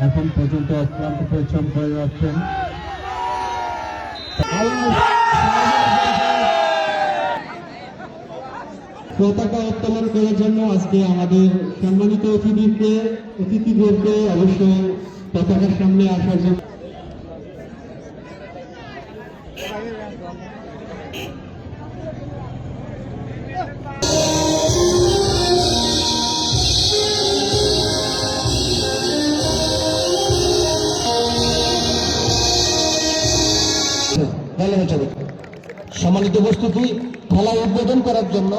এখন পর্যন্ত অক্লান্ত পরিশ্রম করে যাচ্ছেন। পতাকা উত্তোলন করার জন্য আজকে আমাদের সম্মানিত অতিথিদেরকে অবশ্যই পতাকার সামনে আসার জন্য সম্মানিত উপস্থিতি খেলা উদ্বোধন করার জন্য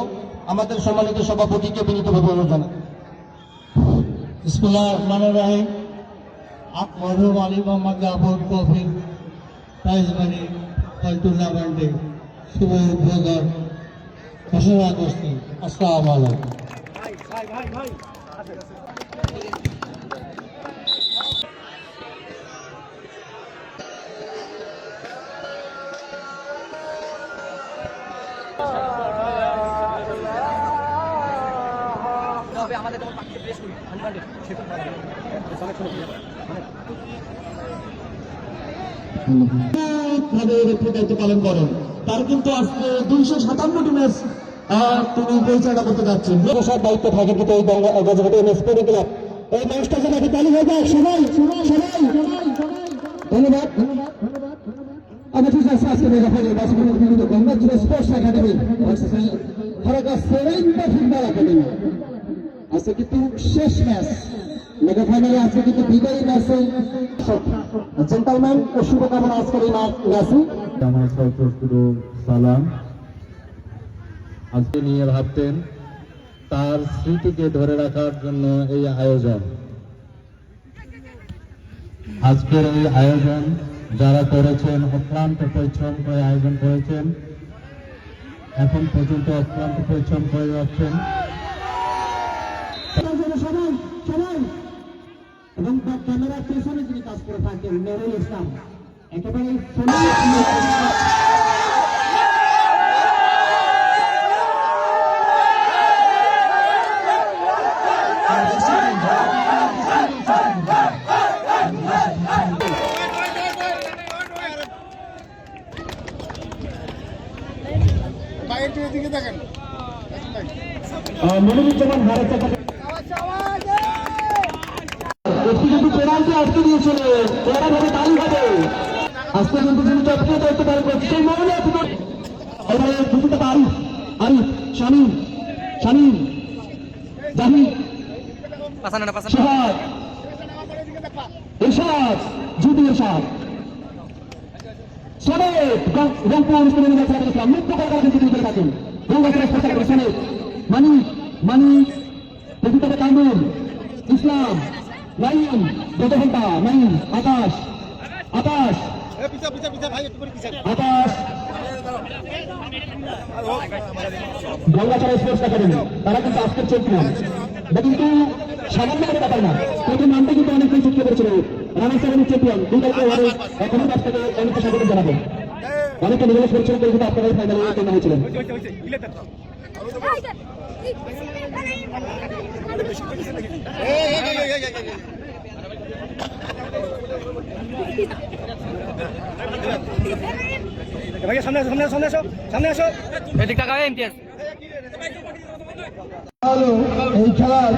আমাদের সম্মানিত সভাপতিকে বিনীতভাবে অনুরোধ জানাই। বিসমিল্লাহির রহমানির রহিম। মরহুম Ali Mohammad Jafar trophy prize money টুর্নামেন্টে শুভ উদ্বোধন ঘোষণা করছি। আসসালামু আলাইকুম। আমাদের তখন পাখিতে প্রেস করি দায়িত্ব পালন করেন। তার কিন্তু আজকে 257টি ম্যাচ তিনি পরিচালনা করতে যাচ্ছেন। দায়িত্ব থাকে কিন্তু এই ক্লাব এই ম্যাচটা যেন তালি হয়ে যায়। সবাই ধন্যবাদ। আমি ঠিক আছে আজকে স্পোর্টস একাডেমি ফুটবল একাডেমি আজকে কিন্তু শেষ ম্যাচ মেগা ফাইনালে আজকে কিন্তু বিদায়ী ম্যাচে জেন্টলম্যান ও শুভকামনা আজকের এই ম্যাচে আমার সর্বশ্রু সালাম। আজকে নিয়ে ভাবতেন তার স্মৃতিকে ধরে রাখার জন্য এই আয়োজন। আজকের এই আয়োজন যারা করেছেন অক্লান্ত পরিশ্রম করে আয়োজন করেছেন, এখন পর্যন্ত অক্লান্ত পরিশ্রম করে যাচ্ছেন। সবাই এবং ক্যামেরার পেছনে যিনি কাজ করে থাকেন মেহরুল ইসলাম একেবারে মনিরুজ্জামান ভারত কিন্তু পেনাল্টি আটকে দিয়েছিল। ওরা ভাবে তালি হবে আজকে কিন্তু যিনি চটকে দায়িত্ব পালন করছে সেই মহলে আরিফ শামীম জাহিদ সোহাগ ইরশাদ জুদি ইরশাদ সনেট রংপুর ইসলাম মুক্ত করার কিন্তু করে থাকেন। গঙ্গাচড়া সনেট মানিক প্রতিটা কামরুল ইসলাম নাইম ঘন্টা নাইম আকাশ গঙ্গাচড়া স্পোর্টস একাডেমি তারা কিন্তু আজকের চ্যাম্পিয়ন। এটা কিন্তু সামান্য কোনো ব্যাপার না, প্রথম নামটা কিন্তু অনেকটাই চুক্তি করেছিল। রানার্স একাডেমি চ্যাম্পিয়ন দুই দলকে এখনই কাছ থেকে অনেকটা স্বাগত জানাবো। অনেকে নিবেদন করেছিলেন কিন্তু আপনারা ফাইনালে উত্তীর্ণ হয়েছিলেন। সামনে আসো এদিক টাকা ইমতিয়াজ এই খেলার